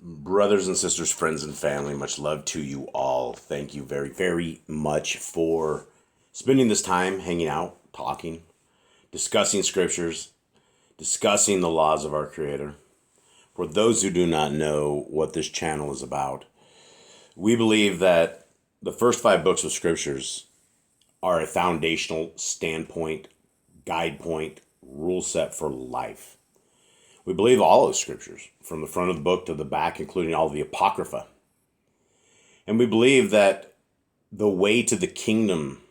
Brothers and sisters, friends and family, much love to you all. Thank you very, very much for spending this time hanging out, talking, discussing scriptures, discussing the laws of our Creator. For those who do not know what this channel is about, we believe that the first 5 books of scriptures are a foundational standpoint, guide point, rule set for life. We believe all of the scriptures, from the front of the book to the back, including all of the Apocrypha. And we believe that the way to the kingdom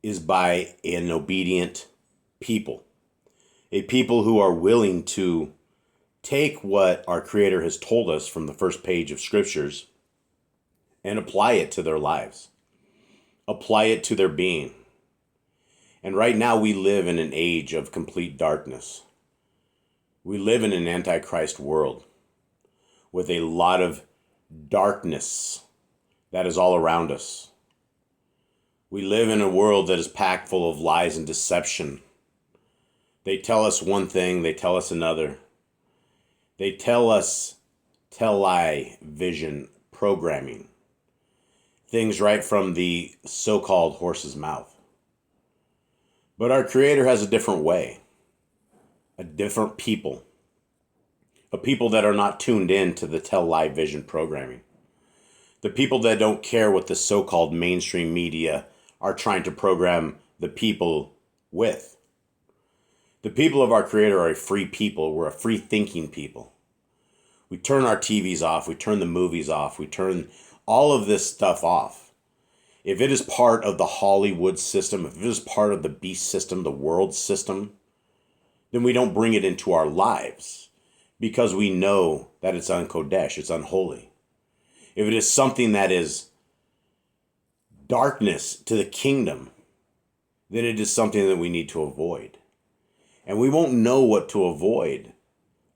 is by an obedient people. A people who are willing to take what our Creator has told us from the first page of scriptures and apply it to their lives. Apply it to their being. And right now we live in an age of complete darkness. We live in an antichrist world with a lot of darkness that is all around us. We live in a world that is packed full of lies and deception. They tell us one thing, they tell us another. They tell us tell-lie vision programming. Things right from the so-called horse's mouth. But our Creator has a different way. A different people. A people that are not tuned in to the tell-lie vision programming. The people that don't care what the so-called mainstream media are trying to program the people with. The people of our Creator are a free people. We're a free thinking people. We turn our TVs off. We turn the movies off. We turn all of this stuff off. If it is part of the Hollywood system, if it is part of the beast system, the world system, then we don't bring it into our lives because we know that it's unkodesh, it's unholy. If it is something that is darkness to the kingdom, then it is something that we need to avoid. And we won't know what to avoid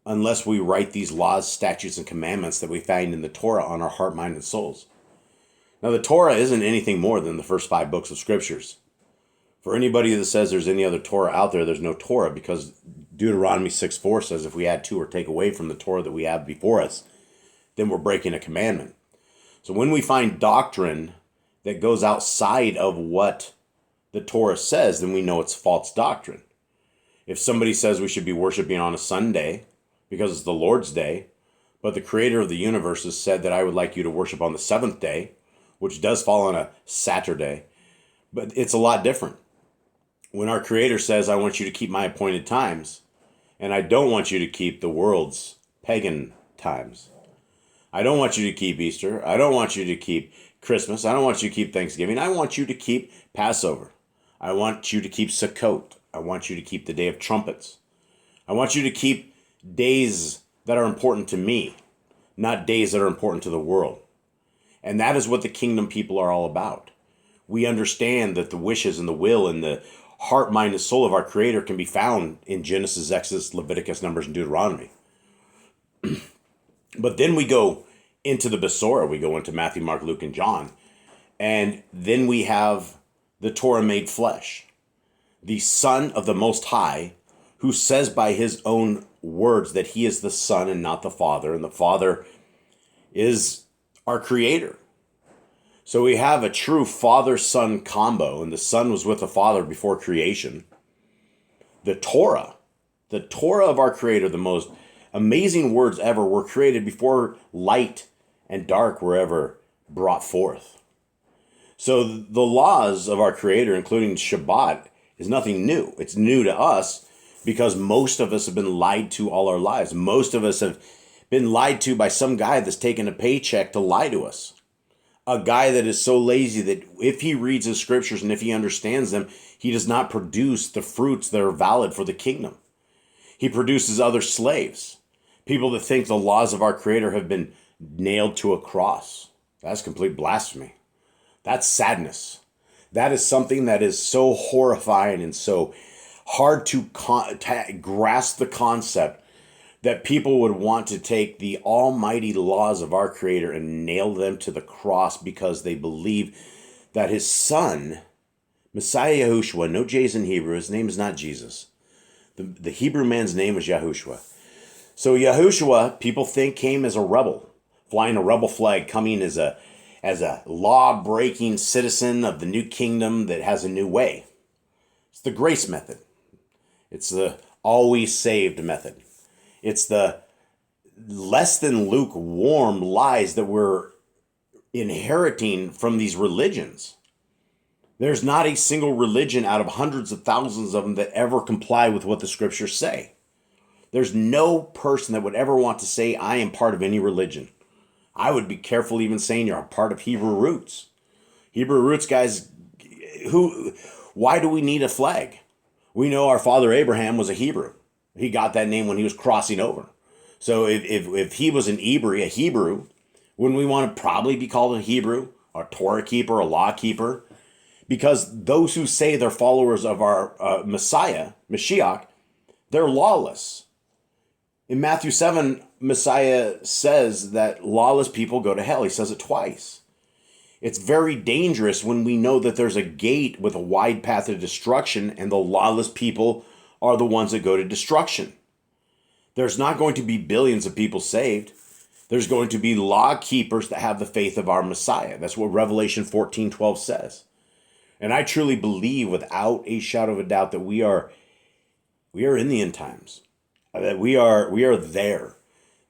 unless we write these laws, statutes, and commandments that we find in the Torah on our heart, mind, and souls. Now, the Torah isn't anything more than the first 5 books of scriptures. For anybody that says there's any other Torah out there, there's no Torah, because Deuteronomy 6:4 says if we add to or take away from the Torah that we have before us, then we're breaking a commandment. So when we find doctrine that goes outside of what the Torah says, then we know it's false doctrine. If somebody says we should be worshiping on a Sunday because it's the Lord's day, but the Creator of the universe has said that I would like you to worship on the 7th day, which does fall on a Saturday, but it's a lot different. When our Creator says, I want you to keep my appointed times, and I don't want you to keep the world's pagan times. I don't want you to keep Easter. I don't want you to keep Christmas. I don't want you to keep Thanksgiving. I want you to keep Passover. I want you to keep Sukkot. I want you to keep the Day of Trumpets. I want you to keep days that are important to me, not days that are important to the world. And that is what the kingdom people are all about. We understand that the wishes and the will and the heart, mind, and soul of our Creator can be found in Genesis, Exodus, Leviticus, Numbers, and Deuteronomy. But then we go into the Besorah. We go into Matthew, Mark, Luke, and John. And then we have the Torah made flesh. The Son of the Most High, who says by his own words that he is the Son and not the Father. And the Father is our Creator. So we have a true father-son combo, and the Son was with the Father before creation. The Torah of our Creator, the most amazing words ever, were created before light and dark were ever brought forth. So the laws of our Creator, including Shabbat, is nothing new. It's new to us because most of us have been lied to all our lives. Most of us have been lied to by some guy that's taken a paycheck to lie to us. A guy that is so lazy that if he reads his scriptures and if he understands them, he does not produce the fruits that are valid for the kingdom. He produces other slaves. People that think the laws of our Creator have been nailed to a cross. That's complete blasphemy. That's sadness. That is something that is so horrifying and so hard to grasp the concept that people would want to take the almighty laws of our Creator and nail them to the cross because they believe that his Son, Messiah Yahushua, no J's in Hebrew, his name is not Jesus. The Hebrew man's name was Yahushua. So Yahushua, people think, came as a rebel. flying a rebel flag, coming as a law-breaking citizen of the new kingdom that has a new way. It's the grace method. It's the always saved method. It's the less than lukewarm lies that we're inheriting from these religions. There's not a single religion out of hundreds of thousands of them that ever comply with what the scriptures say. There's no person that would ever want to say, I am part of any religion. I would be careful even saying you're a part of Hebrew roots. Hebrew roots, guys, why do we need a flag? We know our father Abraham was a Hebrew. He got that name when he was crossing over. So if he was an Hebrew, wouldn't we want to probably be called a Hebrew, a Torah keeper, a law keeper? Because those who say they're followers of our Messiah, Mashiach, they're lawless. In Matthew 7, Messiah says that lawless people go to hell. He says it twice. It's very dangerous when we know that there's a gate with a wide path of destruction and the lawless people are the ones that go to destruction. There's not going to be billions of people saved. There's going to be law keepers that have the faith of our Messiah. That's what Revelation 14:12 says. And I truly believe without a shadow of a doubt that we are in the end times. That we are there.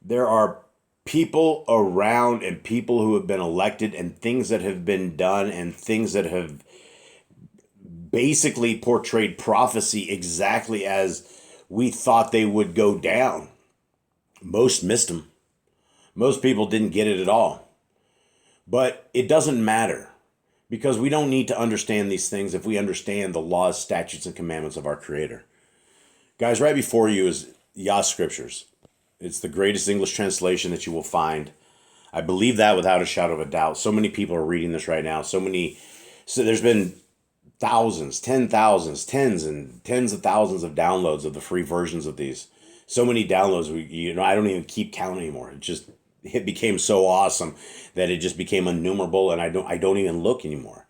There are people around and people who have been elected and things that have been done and things that have basically portrayed prophecy exactly as we thought they would go down. Most missed them. Most people didn't get it at all. But it doesn't matter because we don't need to understand these things if we understand the laws, statutes, and commandments of our Creator. Guys, right before you is Yah Scriptures. It's the greatest English translation that you will find. I believe that without a shadow of a doubt. So many people are reading this right now. So there's been thousands, 10,000s, tens of thousands of downloads of the free versions of these. So many downloads, I don't even keep count anymore. It became so awesome that it just became innumerable, and I don't even look anymore.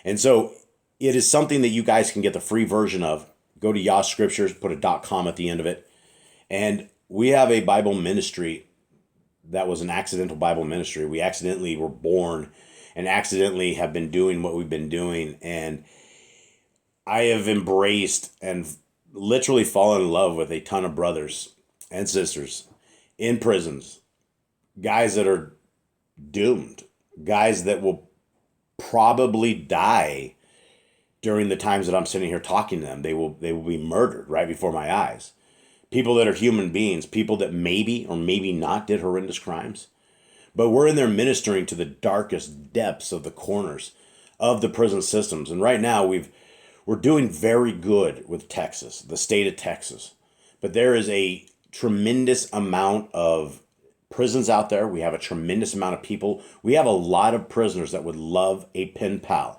And so it is something that you guys can get the free version of. Go to Yah Scriptures, put a .com at the end of it. And we have a Bible ministry that was an accidental Bible ministry. We accidentally were born and accidentally have been doing what we've been doing. And I have embraced and literally fallen in love with a ton of brothers and sisters in prisons, guys that are doomed, guys that will probably die during the times that I'm sitting here talking to them. They will be murdered right before my eyes. People that are human beings, people that maybe or maybe not did horrendous crimes. But we're in there ministering to the darkest depths of the corners of the prison systems. And right now we're doing very good with Texas, the state of Texas. But there is a tremendous amount of prisons out there. We have a tremendous amount of people. We have a lot of prisoners that would love a pen pal.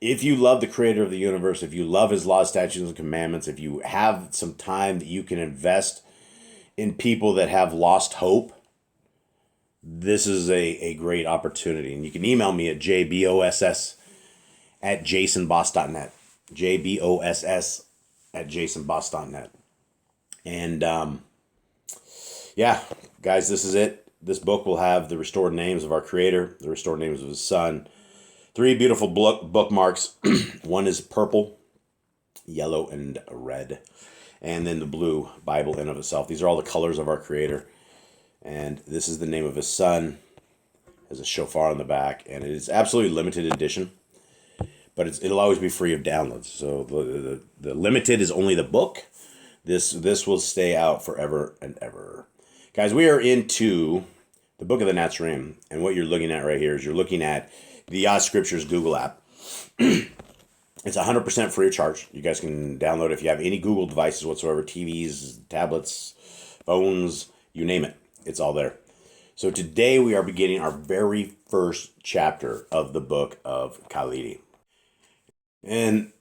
If you love the Creator of the universe, if you love His laws, statutes, and commandments, if you have some time that you can invest in people that have lost hope, this is a great opportunity. And you can email me at jboss@jasonboss.net. jboss@jasonboss.net. And yeah, guys, this is it. This book will have the restored names of our Creator, the restored names of His Son. 3 beautiful bookmarks. One is purple, yellow, and red. And then the blue Bible in of itself. These are all the colors of our Creator. And this is the name of His Son. There's a shofar on the back. And it is absolutely limited edition. But it'll always be free of downloads. So the limited is only the book. This will stay out forever and ever. Guys, we are into the Book of the Nazarene. And what you're looking at right here is you're looking at the Yah Scriptures Google app. It's 100% free of charge. You guys can download it if you have any Google devices whatsoever, TVs, tablets, phones, you name it. It's all there. So today we are beginning our very first chapter of the book of Khalidi. And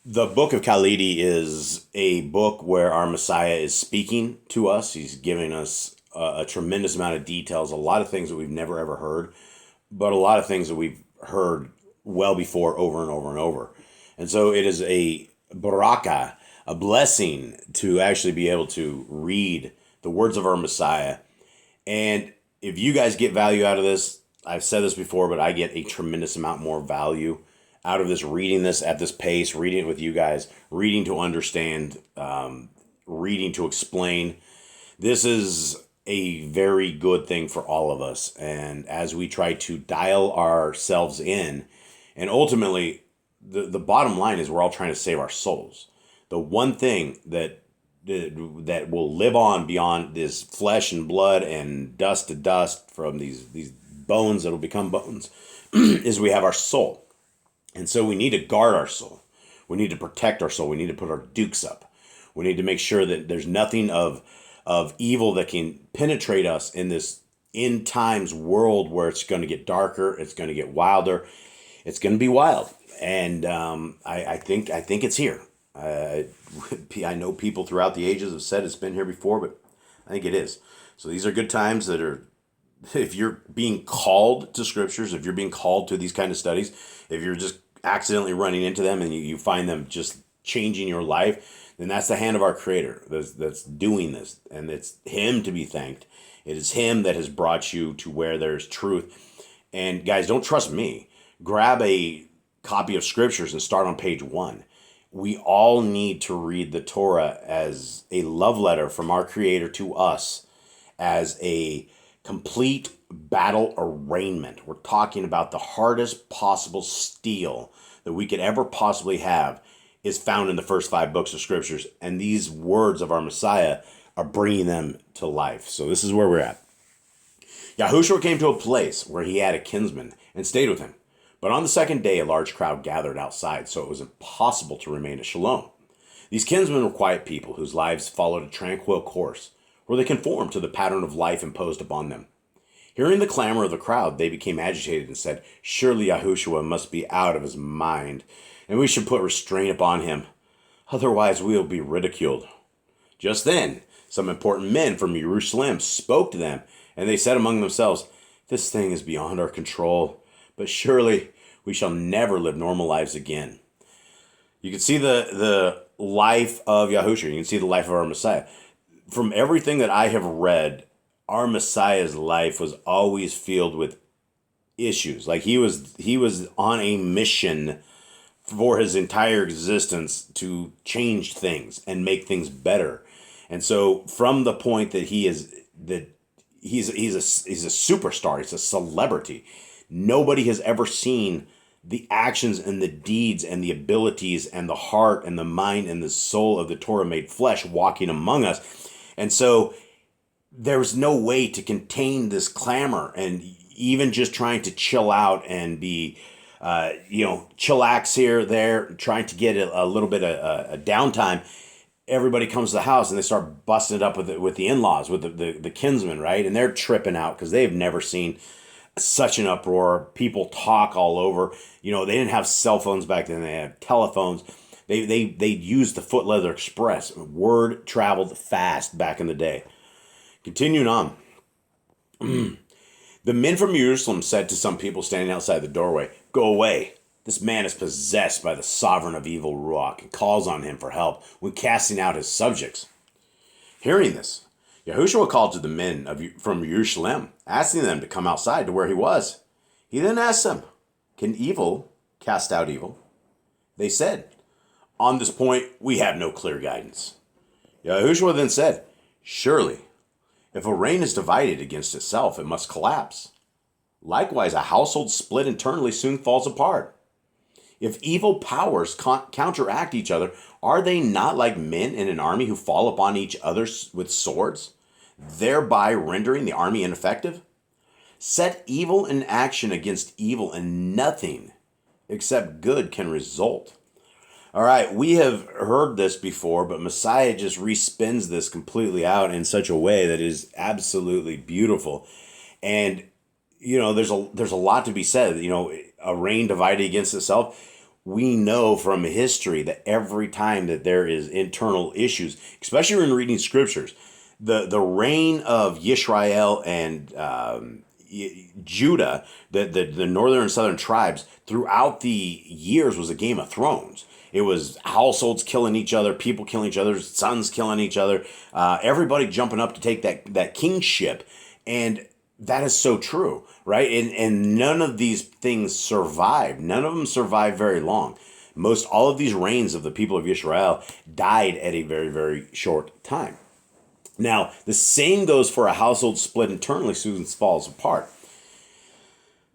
the book of Khalidi is a book where our Messiah is speaking to us. He's giving us a tremendous amount of details, a lot of things that we've never ever heard, but a lot of things that we've heard well before over and over and over. And so it is a baraka, a blessing to actually be able to read the words of our Messiah. And if you guys get value out of this, I've said this before, but I get a tremendous amount more value out of this, reading this at this pace, reading it with you guys, reading to understand, reading to explain. This is a very good thing for all of us. And as we try to dial ourselves in, and ultimately, the bottom line is we're all trying to save our souls. The one thing that will live on beyond this flesh and blood and dust to dust from these bones that'll become bones is we have our soul. And so we need to guard our soul. We need to protect our soul. We need to put our dukes up. We need to make sure that there's nothing of evil that can penetrate us in this end times world where it's going to get darker, it's going to get wilder, it's going to be wild. And I think it's here. I know people throughout the ages have said it's been here before, but I think it is. So these are good times that are, if you're being called to scriptures, if you're being called to these kind of studies, if you're just accidentally running into them and you find them just changing your life, then that's the hand of our Creator that's doing this. And it's Him to be thanked. It is Him that has brought you to where there's truth. And guys, don't trust me. Grab a copy of scriptures and start on page 1. We all need to read the Torah as a love letter from our Creator to us, as a complete battle arraignment. We're talking about the hardest possible steel that we could ever possibly have is found in the first 5 books of scriptures. And these words of our Messiah are bringing them to life. So this is where we're at. Yahushua came to a place where he had a kinsman and stayed with him. But on the second day, a large crowd gathered outside, so it was impossible to remain at Shalom. These kinsmen were quiet people whose lives followed a tranquil course, where they conformed to the pattern of life imposed upon them. Hearing the clamor of the crowd, they became agitated and said, "Surely Yahushua must be out of his mind, and we should put restraint upon him. Otherwise we will be ridiculed." Just then, some important men from Jerusalem spoke to them, and they said among themselves, "This thing is beyond our control, but surely we shall never live normal lives again." You can see the life of Yahushua. You can see the life of our Messiah. From everything that I have read, our Messiah's life was always filled with issues. Like he was on a mission for his entire existence to change things and make things better. And so from the point that he's a superstar, he's a celebrity. Nobody has ever seen the actions and the deeds and the abilities and the heart and the mind and the soul of the Torah made flesh walking among us. And so there was no way to contain this clamor, and even just trying to chill out and be, chillax here, there, trying to get a little bit of a downtime. Everybody comes to the house and they start busting it up with the in-laws, with the kinsmen, right? And they're tripping out because they've never seen such an uproar. People talk all over. They didn't have cell phones back then. They had telephones. They used the foot leather express. Word traveled fast back in the day. Continuing on. The men from Jerusalem said to some people standing outside the doorway, "Go away. This man is possessed by the sovereign of evil Ruach and calls on him for help when casting out his subjects." Hearing this, Yahushua called to the men from Jerusalem, asking them to come outside to where he was. He then asked them, "Can evil cast out evil?" They said, "On this point, we have no clear guidance." Yahushua then said, "Surely, if a reign is divided against itself, it must collapse. Likewise, a household split internally soon falls apart. If evil powers counteract each other, are they not like men in an army who fall upon each other with swords, thereby rendering the army ineffective? Set evil in action against evil, and nothing except good can result." All right, we have heard this before, but Messiah just respins this completely out in such a way that is absolutely beautiful. And there's a lot to be said. A reign divided against itself. We know from history that every time that there is internal issues, especially when reading scriptures, the reign of Yisrael and Judah, the northern and southern tribes, throughout the years was a Game of Thrones. It was households killing each other, people killing each other, sons killing each other, everybody jumping up to take that kingship. And That is so true, right? And none of these things survived. None of them survived very long. All of these reigns of the people of Israel died at a very, very short time. Now, the same goes for a household split internally, soon falls apart.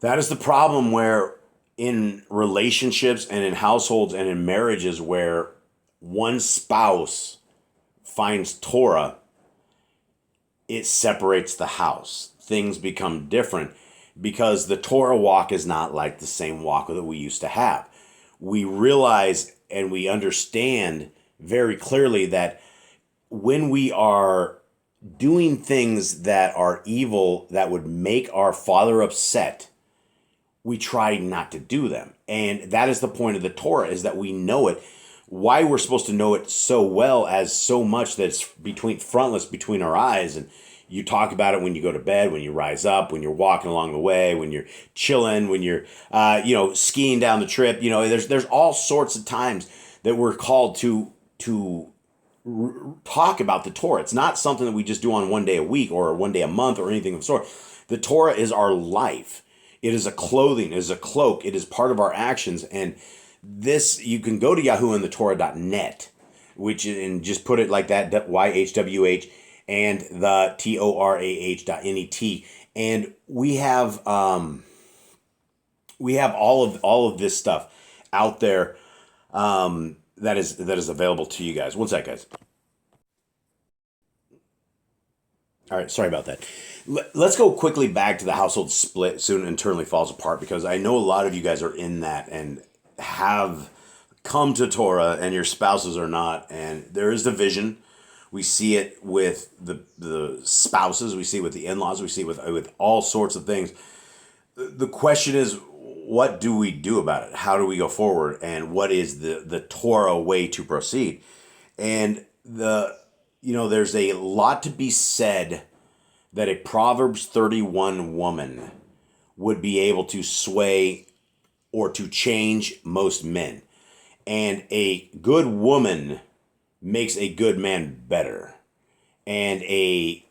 That is the problem where in relationships and in households and in marriages where one spouse finds Torah, it separates the house. Things become different because the Torah walk is not like the same walk that we used to have. We realize and we understand very clearly that when we are doing things that are evil, that would make our Father upset, we try not to do them. And that is the point of the Torah, is that we know it. Why we're supposed to know it so well, as so much that it's frontless between our eyes. And you talk about it when you go to bed, when you rise up, when you're walking along the way, when you're chilling, when you're skiing down the trip. There's all sorts of times that we're called to talk about the Torah. It's not something that we just do on one day a week or one day a month or anything of the sort. The Torah is our life. It is a clothing, it is a cloak, it is part of our actions. And this, you can go to YahuwahAndTheTorah.net, and just put it like that, YHWH, and the TORAH.net. And we have all of this stuff out there that is available to you guys. One sec, guys. All right, sorry about that. Let's go quickly back to the household split soon internally falls apart, because I know a lot of you guys are in that and have come to Torah and your spouses are not, and there is division. We see it with the spouses, we see it with the in-laws, we see it with all sorts of things. The question is, what do we do about it? How do we go forward? And what is the Torah way to proceed? And there's a lot to be said that a Proverbs 31 woman would be able to sway or to change most men. And a good woman makes a good man better. And the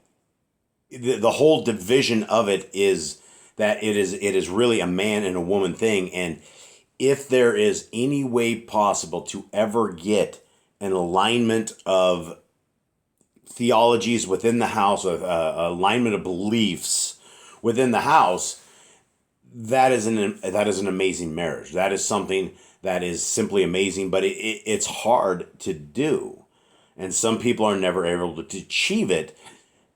whole division of it is that it is really a man and a woman thing. And if there is any way possible to ever get an alignment of theologies within the house, alignment of beliefs within the house, that is an amazing marriage. That is something that is simply amazing, but it's hard to do. And some people are never able to achieve it.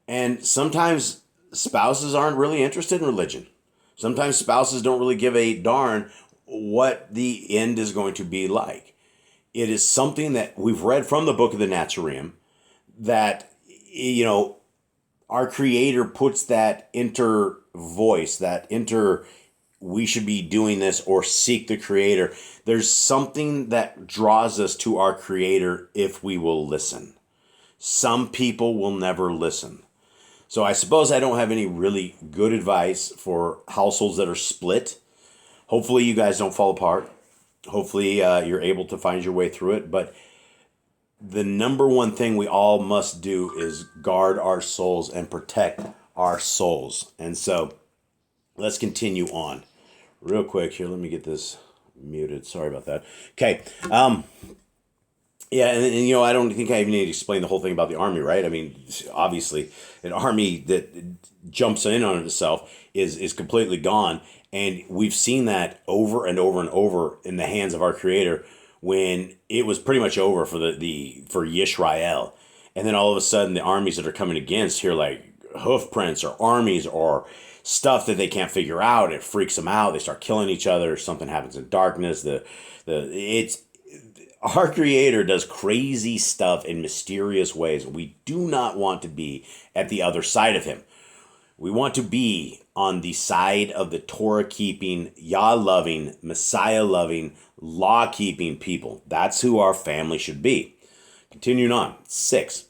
And sometimes spouses aren't really interested in religion. Sometimes spouses don't really give a darn what the end is going to be like. It is something that we've read from the book of the Nazarene, that, our Creator puts that voice, we should be doing this or seek the Creator. There's something that draws us to our Creator if we will listen. Some people will never listen. So I suppose I don't have any really good advice for households that are split. Hopefully you guys don't fall apart. Hopefully you're able to find your way through it. But the number one thing we all must do is guard our souls and protect our souls. And so let's continue on. Real quick here, let me get this muted. Sorry about that. Okay. Yeah, and I don't think I even need to explain the whole thing about the army, right? I mean, obviously, an army that jumps in on itself is completely gone. And we've seen that over and over and over in the hands of our Creator, when it was pretty much over for for Yisrael. And then all of a sudden the armies that are coming against here, like hoof prints or armies or stuff that they can't figure out, it freaks them out. They start killing each other. Something happens in darkness. Our Creator does crazy stuff in mysterious ways. We do not want to be at the other side of Him. We want to be on the side of the Torah-keeping, Yah-loving, Messiah-loving, law-keeping people. That's who our family should be. Continuing on. 6.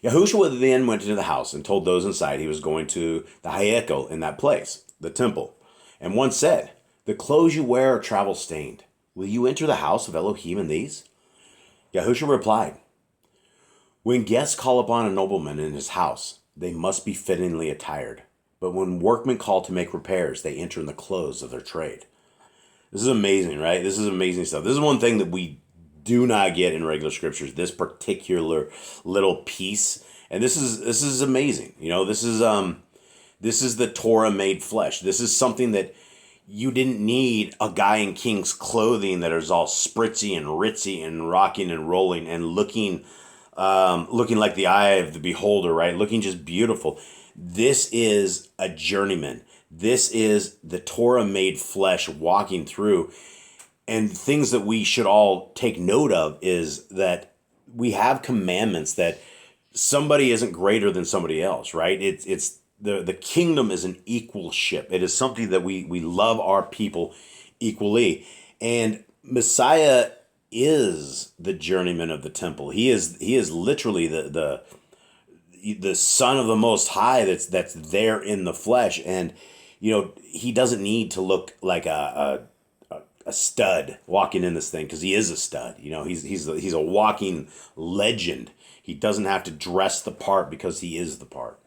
Yahushua then went into the house and told those inside he was going to the Hayekel in that place, the temple. And one said, "The clothes you wear are travel-stained. Will you enter the house of Elohim in these?" Yahushua replied, "When guests call upon a nobleman in his house, they must be fittingly attired. But when workmen call to make repairs, they enter in the clothes of their trade. This is amazing, right? This is amazing stuff. This is one thing that we do not get in regular scriptures, this particular little piece. And this is amazing. This is the Torah made flesh. This is something that you didn't need a guy in king's clothing that is all spritzy and ritzy and rocking and rolling and looking like the eye of the beholder, right? Looking just beautiful. This is a journeyman. This is the Torah made flesh walking through. And things that we should all take note of is that we have commandments that somebody isn't greater than somebody else, right? It's the kingdom is an equalship. It is something that we love our people equally. And Messiah is the journeyman of the temple. He is literally the Son of the Most High that's there in the flesh. And he doesn't need to look like a stud walking in this thing, because he is a stud. He's a walking legend. He doesn't have to dress the part because he is the part.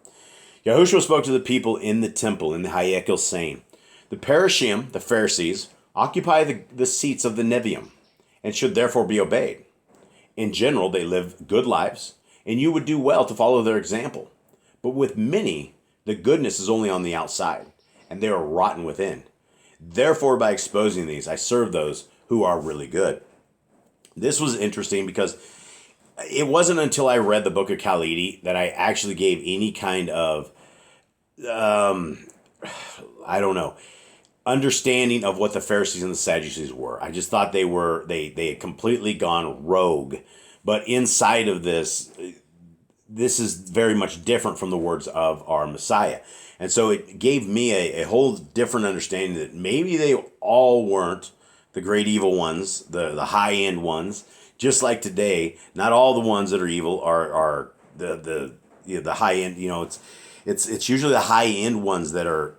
Yahushua spoke to the people in the temple, in the Hayekel, saying, the Parashim, the Pharisees, occupy the seats of the Nevi'im, and should therefore be obeyed. In general, they live good lives, and you would do well to follow their example. But with many, the goodness is only on the outside, and they are rotten within. Therefore, by exposing these, I serve those who are really good. This was interesting because it wasn't until I read the book of Khalidi that I actually gave any kind of, understanding of what the Pharisees and the Sadducees were. I just thought they had completely gone rogue. But inside of this is very much different from the words of our Messiah. And so it gave me a whole different understanding that maybe they all weren't the great evil ones, the high-end ones. Just like today, not all the ones that are evil are the high end. It's usually the high end ones that are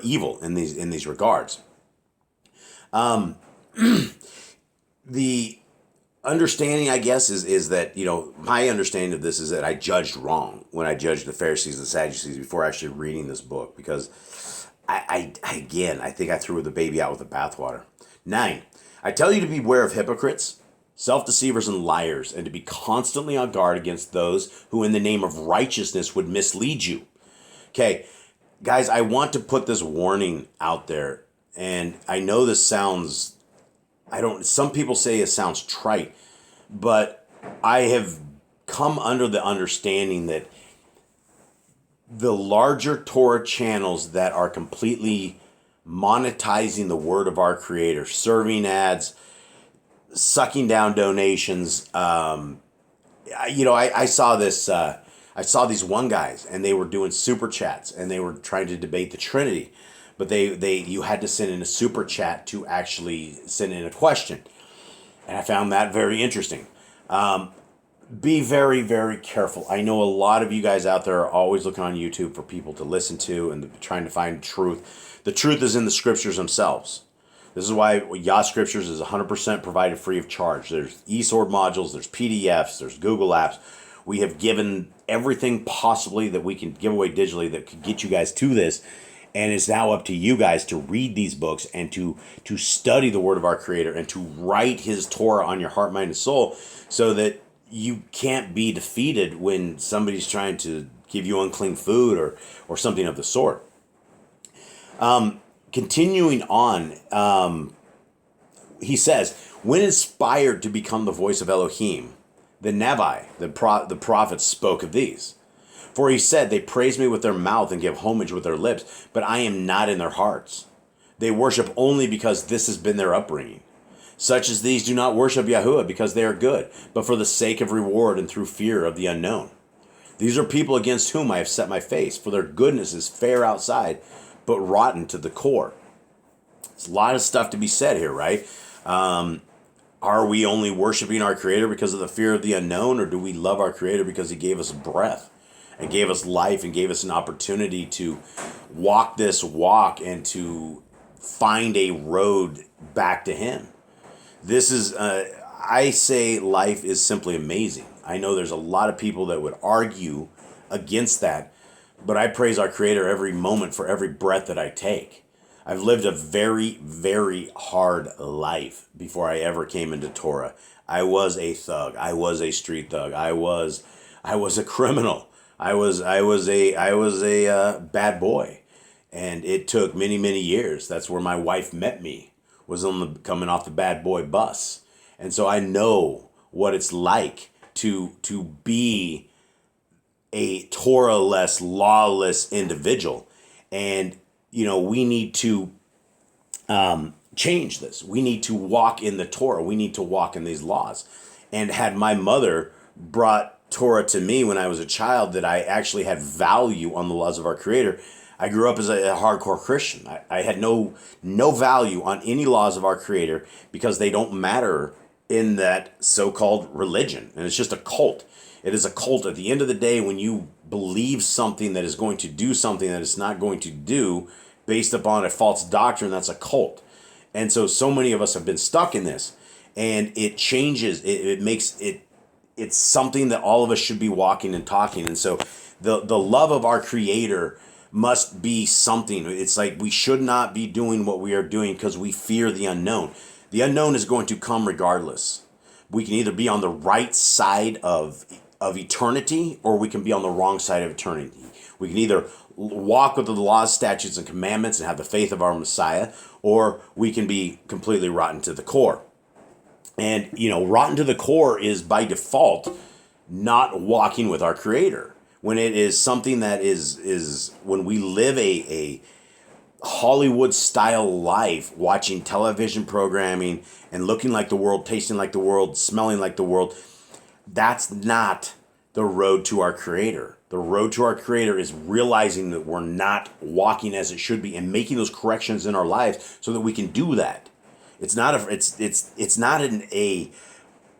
evil in these regards. The understanding, I guess, is that my understanding of this is that I judged wrong when I judged the Pharisees and Sadducees before actually reading this book, because I think I threw the baby out with the bathwater. 9. I tell you to beware of hypocrites, self-deceivers, and liars, and to be constantly on guard against those who in the name of righteousness would mislead you. Okay, guys, I want to put this warning out there, and I know this sounds, some people say it sounds trite, but I have come under the understanding that the larger Torah channels that are completely monetizing the word of our Creator, serving ads, sucking down donations. I saw this. I saw these one guys, and they were doing super chats, and they were trying to debate the Trinity, but you had to send in a super chat to actually send in a question, and I found that very interesting. Be very, very careful. I know a lot of you guys out there are always looking on YouTube for people to listen to and trying to find truth. The truth is in the scriptures themselves. This is why Yah Scriptures is 100% provided free of charge. There's eSword modules, there's PDFs, there's Google Apps. We have given everything possibly that we can give away digitally that could get you guys to this. And it's now up to you guys to read these books and to study the Word of our Creator and to write His Torah on your heart, mind, and soul, so that you can't be defeated when somebody's trying to give you unclean food or something of the sort. Continuing on, he says, when inspired to become the voice of Elohim, the Navi, the prophets, spoke of these. For he said, they praise me with their mouth and give homage with their lips, but I am not in their hearts. They worship only because this has been their upbringing. Such as these do not worship Yahuwah because they are good, but for the sake of reward and through fear of the unknown. These are people against whom I have set my face, for their goodness is fair outside, but rotten to the core. There's a lot of stuff to be said here, right? Are we only worshiping our Creator because of the fear of the unknown, or do we love our Creator because He gave us breath and gave us life and gave us an opportunity to walk this walk and to find a road back to Him? This is, I say life is simply amazing. I know there's a lot of people that would argue against that, but I praise our Creator every moment for every breath that I take. I've lived a very, very hard life before I ever came into Torah. I was a thug. I was a street thug. I was a criminal. I was a bad boy, and it took many, many years. That's where my wife met me. Was on the coming off the bad boy bus, and so I know what it's like to be a Torah-less, lawless individual. And, we need to change this. We need to walk in the Torah. We need to walk in these laws. And had my mother brought Torah to me when I was a child, that I actually had value on the laws of our Creator. I grew up as a hardcore Christian. I had no value on any laws of our Creator because they don't matter in that so-called religion. And it's just a cult. It is a cult. At the end of the day, when you believe something that is going to do something that it's not going to do based upon a false doctrine, that's a cult. And so many of us have been stuck in this. And it changes. It makes it, it's something that all of us should be walking and talking. And so the love of our Creator must be something. It's like we should not be doing what we are doing because we fear the unknown. The unknown is going to come regardless. We can either be on the right side of eternity, or we can be on the wrong side of eternity. We can either walk with the laws, statutes, and commandments and have the faith of our Messiah, or we can be completely rotten to the core. And, rotten to the core is by default not walking with our Creator. When it is something that is when we live a Hollywood style life, watching television programming and looking like the world, tasting like the world, smelling like the world, that's not the road to our Creator. The road to our Creator is realizing that we're not walking as it should be and making those corrections in our lives so that we can do that. It's not an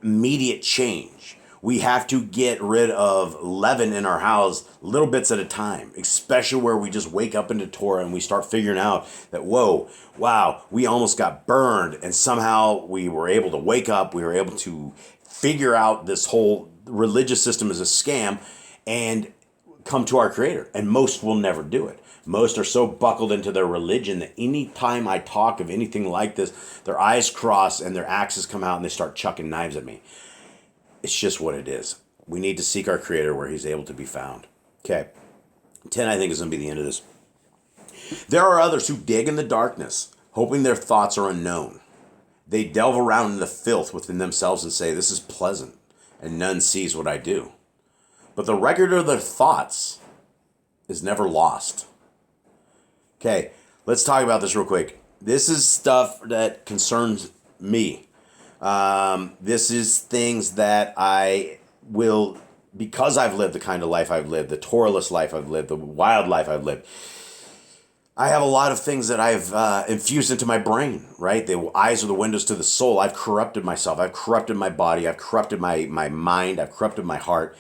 immediate change. We have to get rid of leaven in our house little bits at a time, especially where we just wake up into Torah and we start figuring out that, wow, we almost got burned, and somehow we were able to wake up, we were able to figure out this whole religious system is a scam and come to our Creator. And most will never do it. Most are so buckled into their religion that any time I talk of anything like this, their eyes cross and their axes come out and they start chucking knives at me. It's just what it is. We need to seek our Creator where He's able to be found. Okay. 10, I think, is going to be the end of this. There are others who dig in the darkness, hoping their thoughts are unknown. They delve around in the filth within themselves and say, "This is pleasant, and none sees what I do." But the record of their thoughts is never lost. Okay, let's talk about this real quick. This is stuff that concerns me. This is things that I will, because I've lived the kind of life I've lived, the Torah-less life I've lived, the wild life I've lived, I have a lot of things that I've infused into my brain, right? The eyes are the windows to the soul. I've corrupted myself. I've corrupted my body. I've corrupted my mind. I've corrupted my heart.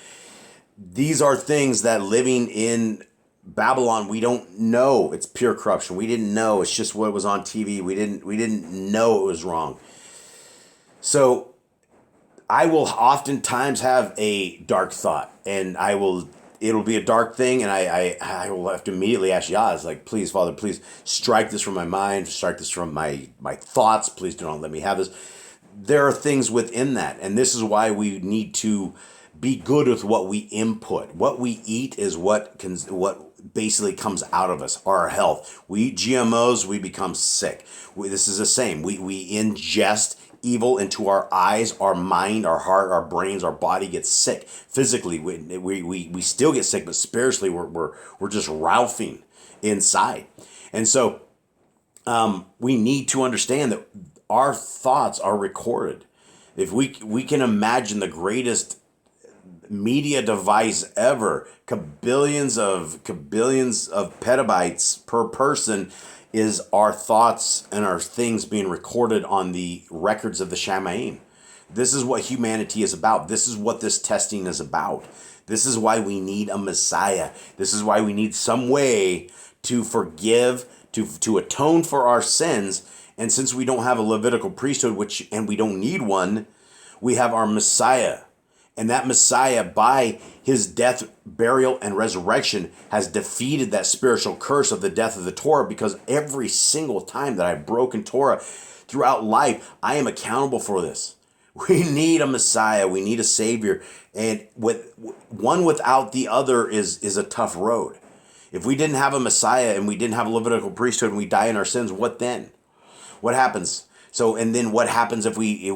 These are things that living in Babylon, we don't know. It's pure corruption. We didn't know. It's just what was on TV. We didn't know it was wrong. So I will oftentimes have a dark thought, and it'll be a dark thing, and I will have to immediately ask Yah, it's like, please, Father, please strike this from my mind, strike this from my thoughts, please do not let me have this. There are things within that, and this is why we need to be good with what we input. What we eat is what basically comes out of us, our health. We eat GMOs, we become sick. This is the same. We ingest evil into our eyes, our mind, our heart, our brains, our body gets sick. Physically, we still get sick, but spiritually, we're just ralphing inside. And so we need to understand that our thoughts are recorded. If we can imagine the greatest media device ever, kabillions of petabytes per person, is our thoughts and our things being recorded on the records of the Shamayim. This is what humanity is about. This is what this testing is about. This is why we need a Messiah. This is why we need some way to forgive, to atone for our sins. And since we don't have a Levitical priesthood, and we don't need one, we have our Messiah. And that Messiah, by his death, burial, and resurrection, has defeated that spiritual curse of the death of the Torah, because every single time that I've broken Torah throughout life, I am accountable for this. We need a Messiah. We need a Savior. And with one without the other is a tough road. If we didn't have a Messiah and we didn't have a Levitical priesthood and we die in our sins, what then? What happens? So, and then what happens if we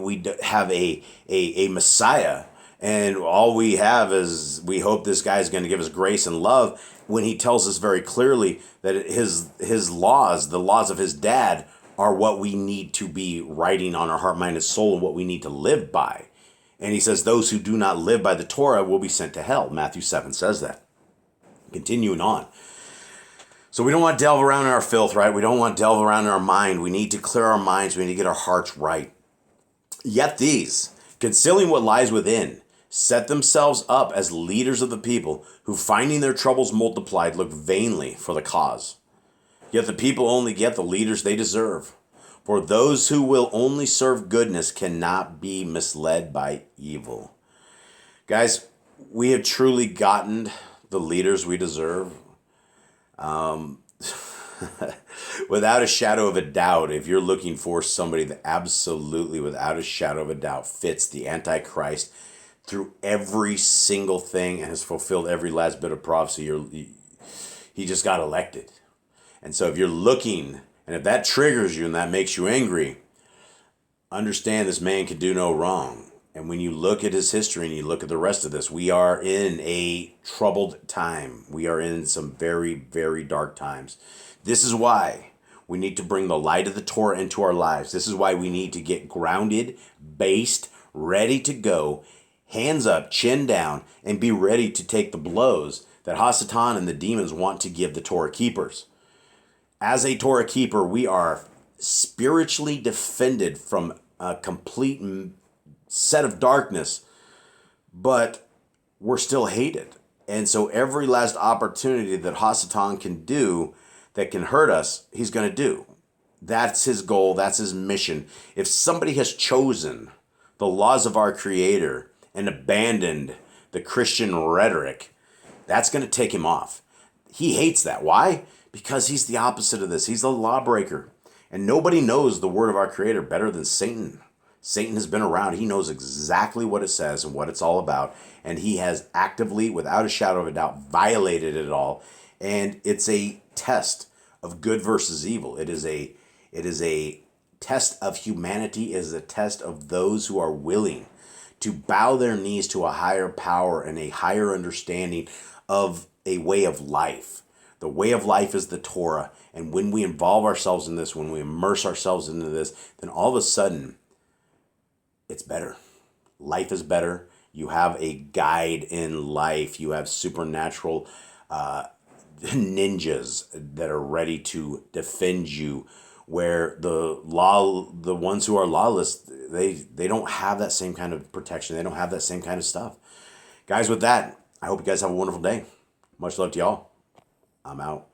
have a Messiah and all we have is we hope this guy is going to give us grace and love, when he tells us very clearly that his laws, the laws of his dad, are what we need to be writing on our heart, mind, and soul, and what we need to live by. And he says those who do not live by the Torah will be sent to hell. Matthew 7 says that. Continuing on. So we don't want to delve around in our filth, right? We don't want to delve around in our mind. We need to clear our minds. We need to get our hearts right. Yet these, concealing what lies within, set themselves up as leaders of the people, who, finding their troubles multiplied, look vainly for the cause. Yet the people only get the leaders they deserve. For those who will only serve goodness cannot be misled by evil. Guys, we have truly gotten the leaders we deserve. Without a shadow of a doubt, if you're looking for somebody that absolutely, without a shadow of a doubt, fits the Antichrist through every single thing and has fulfilled every last bit of prophecy, he just got elected. And so if you're looking, and if that triggers you and that makes you angry, understand this man can do no wrong. And when you look at his history and you look at the rest of this, we are in a troubled time. We are in some very, very dark times. This is why we need to bring the light of the Torah into our lives. This is why we need to get grounded, based, ready to go, hands up, chin down, and be ready to take the blows that Hasatan and the demons want to give the Torah keepers. As a Torah keeper, we are spiritually defended from a complete set of darkness, but we're still hated. And so every last opportunity that Hasatan can do that can hurt us, he's going to do. That's his goal. That's his mission. If somebody has chosen the laws of our Creator and abandoned the Christian rhetoric, that's going to take him off. He hates that. Why? Because he's the opposite of this. He's a lawbreaker. And nobody knows the word of our Creator better than Satan. Satan has been around. He knows exactly what it says and what it's all about. And he has actively, without a shadow of a doubt, violated it all. And it's a test of good versus evil. It is a test of humanity. It is a test of those who are willing to bow their knees to a higher power and a higher understanding of a way of life. The way of life is the Torah. And when we involve ourselves in this, when we immerse ourselves into this, then all of a sudden, it's better. Life is better. You have a guide in life. You have supernatural ninjas that are ready to defend you, where the ones who are lawless, they don't have that same kind of protection. They don't have that same kind of stuff. Guys, with that, I hope you guys have a wonderful day. Much love to y'all. I'm out.